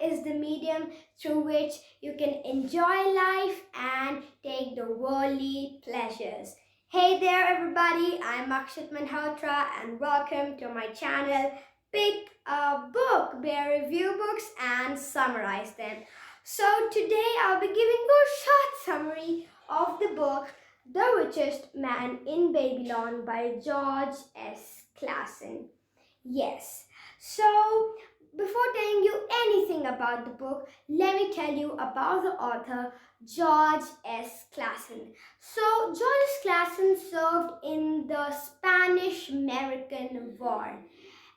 is the medium through which you can enjoy life and take the worldly pleasures. Hey there everybody, I'm Akshit Manhotra and welcome to my channel. Pick a book, where I review books and summarize them. So today I'll be giving you a short summary of the book The Richest Man in Babylon by George S. Clason. Yes, so before telling you anything about the book, let me tell you about the author George S. Clason. So George S. Clason served in the Spanish-American War.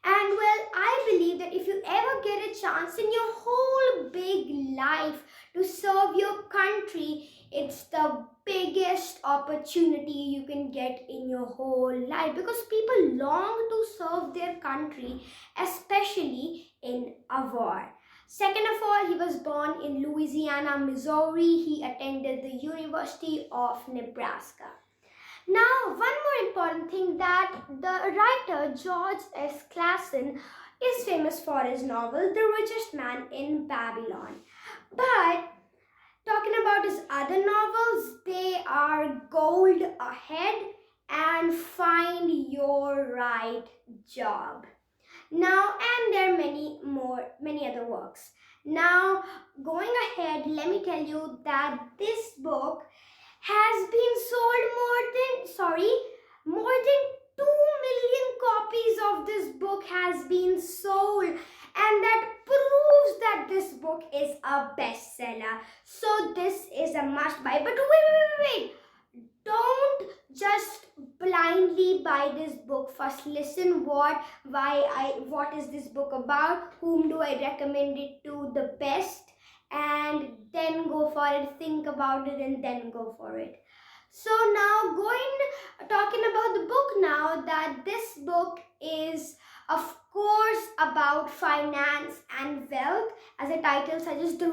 And well, I believe that if you ever get a chance in your whole big life to serve your country, it's the biggest opportunity you can get in your whole life, because people long to serve their country, especially in a war. Second of all, he was born in Louisiana, Missouri. He attended the University of Nebraska. Now, one more important thing, that the writer George S. Clason is famous for his novel The Richest Man in Babylon. But talking about his other novels, they are Gold Ahead and Find Your Right Job. Now, and there are many other works. Now, going ahead, let me tell you that this book has been sold more than 2 million copies of this book has been sold, and that proves that this book is a bestseller. So this is a must buy. But wait. Don't just blindly buy this book. First listen what is this book about, whom do I recommend it to the best, and then go for it. Think about it and then go for it. So now talking about the book now, that this book is of course about finance and wealth, as the title suggests, the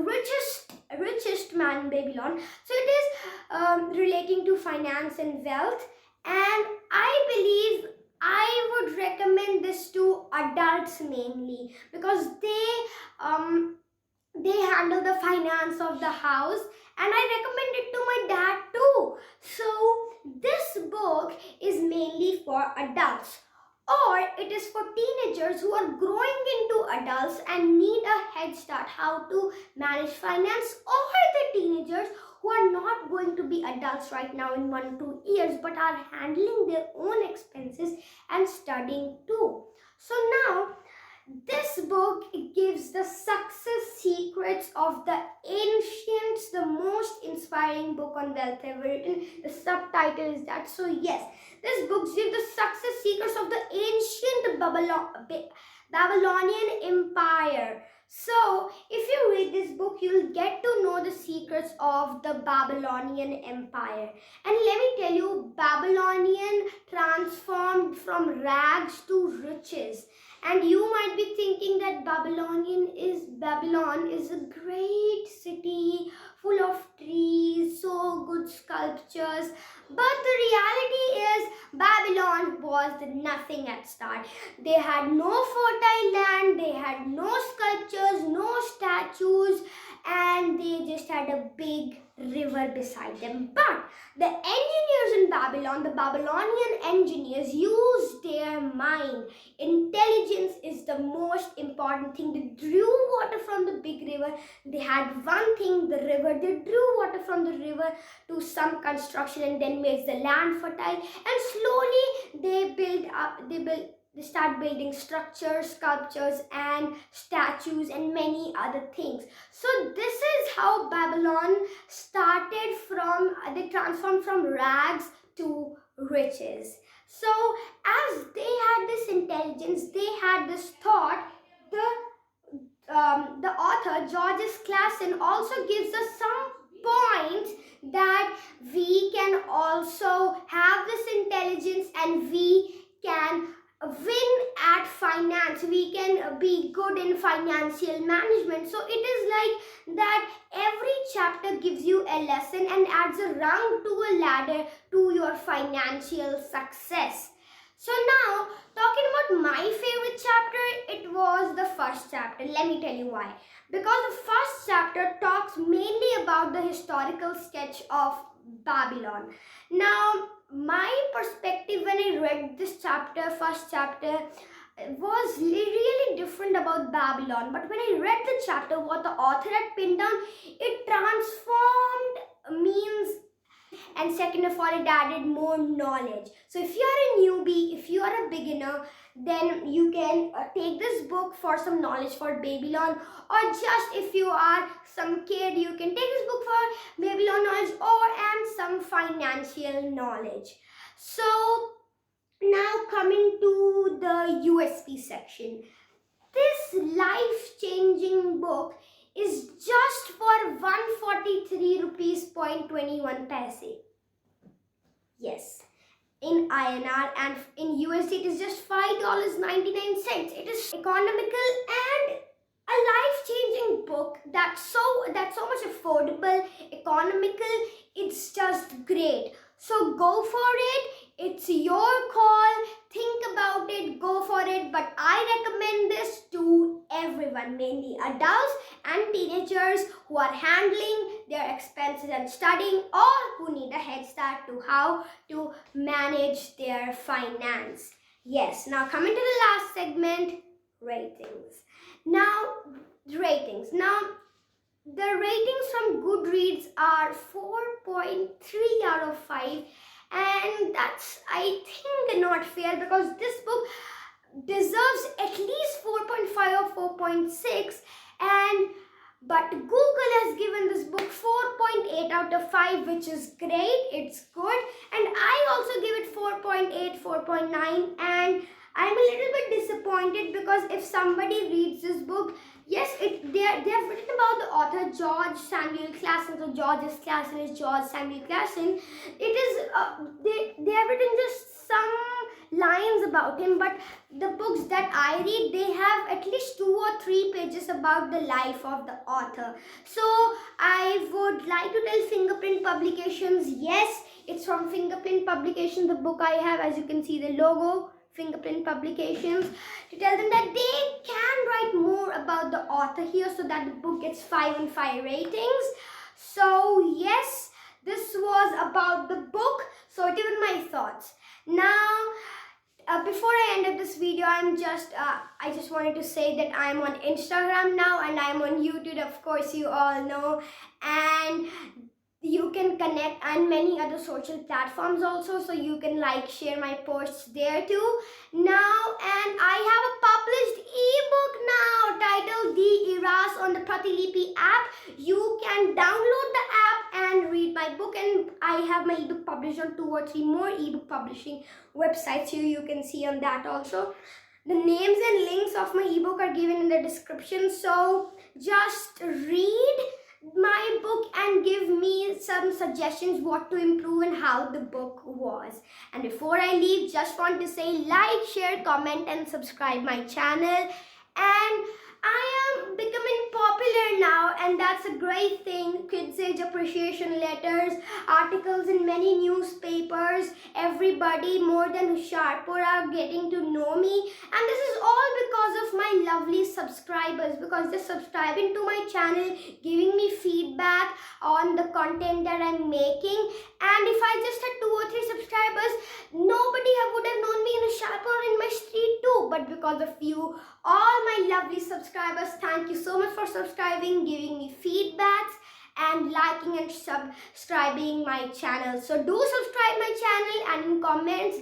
richest man in Babylon. So it is relating to finance and wealth, and I believe I would recommend this to adults mainly, because they handle the finance of the house, and I recommend it to my dad too. So this book is mainly for adults, or it is for teenagers who are growing into adults and need a head start how to manage finance, or the teenagers who are not going to be adults right now in 1-2 years but are handling their own expenses and studying too. So now this book gives the success secrets of the ancients, the most inspiring book on wealth ever written. The subtitle is that. So yes, this book gives the success secrets of the ancient Babylonian Empire. So if you read this book, you will get to know the secrets of the Babylonian Empire. And let me tell you, Babylonian transformed from rags to riches. And you might be thinking that Babylon is a great city full of trees, so good sculptures. But the reality is Babylon was nothing at start. They had no fertile land, they had no sculptures, no statues, and they just had a big river beside them. But the engineers in Babylon, the Babylonian engineers, used their mind. Intelligence is the most important thing. They drew water from the big river. They had one thing, the river. They drew water from the river to some construction and then makes the land fertile. And slowly they start building structures, sculptures and statues and many other things. So this is how Babylon started from, they transformed from rags to riches. So as they had this intelligence, they had this thought, the author George S. Clason also gives us some points that we can also have this intelligence and we can win at finance. We can be good in financial management. So it is like that every chapter gives you a lesson and adds a rung to a ladder to your financial success. So now, talking about my favorite chapter, it was the first chapter. Let me tell you why. Because the first chapter talks mainly about the historical sketch of Babylon. Now, my perspective when I read this chapter, first chapter, was really different about Babylon. But when I read the chapter, what the author had pinned down, it transformed means, and second of all, it added more knowledge. So if you are a newbie, if you are a beginner, then you can take this book for some knowledge for Babylon, or just if you are some kid, you can take this book for Babylon knowledge or and some financial knowledge. So now coming to the USP section, this life-changing book is just for 143 rupees point 21 paise. Yes, in INR, and in USD it is just $5.99. It is economical and a life-changing book that's so much affordable, economical. It's just great. So go for it. It's your call. Think about it. Go for it. But I recommend this to everyone, mainly adults and teenagers who are handling their expenses and studying, or who need a head start to how to manage their finance. Yes. Now coming to the last segment, ratings. Now ratings. Now the ratings from Goodreads are 4.3 out of 5, and that's, I think, not fair, because this book deserves at least 4.5 or 4.6, but Google has given this book 4.8 out of 5, which is great. It's good, and I also give it 4.8, 4.9, and I'm a little bit disappointed, because if somebody reads this book, yes, they have written about the author George Samuel Clason. So George's Clason is George Samuel Clason. It is they have written just some lines about him, but the books that I read, they have at least 2 or 3 pages about the life of the author. So I would like to tell Fingerprint Publications, yes, it's from Fingerprint Publications, the book I have, as you can see the logo, Fingerprint Publications, to tell them that they can write more about the author here, so that the book gets 5 and 5 ratings. So yes, this was about the book. So it were my thoughts. Now before I end up this video, I just wanted to say that I'm on Instagram now, and I'm on YouTube, of course you all know, and you can connect, and many other social platforms also, so you can like, share my posts there too. Now, and I have a published ebook now titled The Eras on the Pratilipi app. You can download the app and read my book, and I have my ebook published on 2 or 3 more ebook publishing websites here. You can see on that also. The names and links of my ebook are given in the description, so just read my book and give me some suggestions what to improve and how the book was. And before I leave, just want to say like, share, comment and subscribe my channel. And I am becoming popular now, and that's a great thing. Kids Age appreciation letters, articles in many newspapers, everybody more than Husharpur are getting to know me, and this is all because of my lovely subscribers, because they're subscribing to my channel, giving me feedback on the content that I'm making. And if I just had 2 or 3 subscribers, nobody would have known me in Husharpur or in my street too. But because of you, all my lovely subscribers, thank you so much for subscribing, giving me feedbacks and liking and subscribing my channel. So do subscribe my channel, and in comments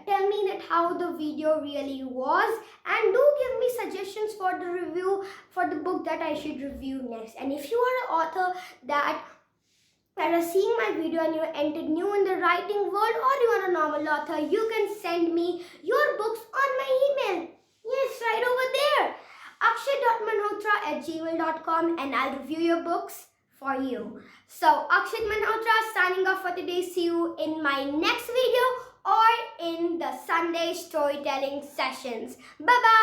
tell me that how the video really was, and do give me suggestions for the review for the book that I should review next. And if you are an author that are seeing my video and you're entered new in the writing world, or you are a novel author, you can send me your books on my email. Yes, right over there, akshit.manhotra@gmail.com, and I'll review your books for you. So Akshit Manhotra signing off for today. See you in my next video or in the Sunday storytelling sessions. Bye bye.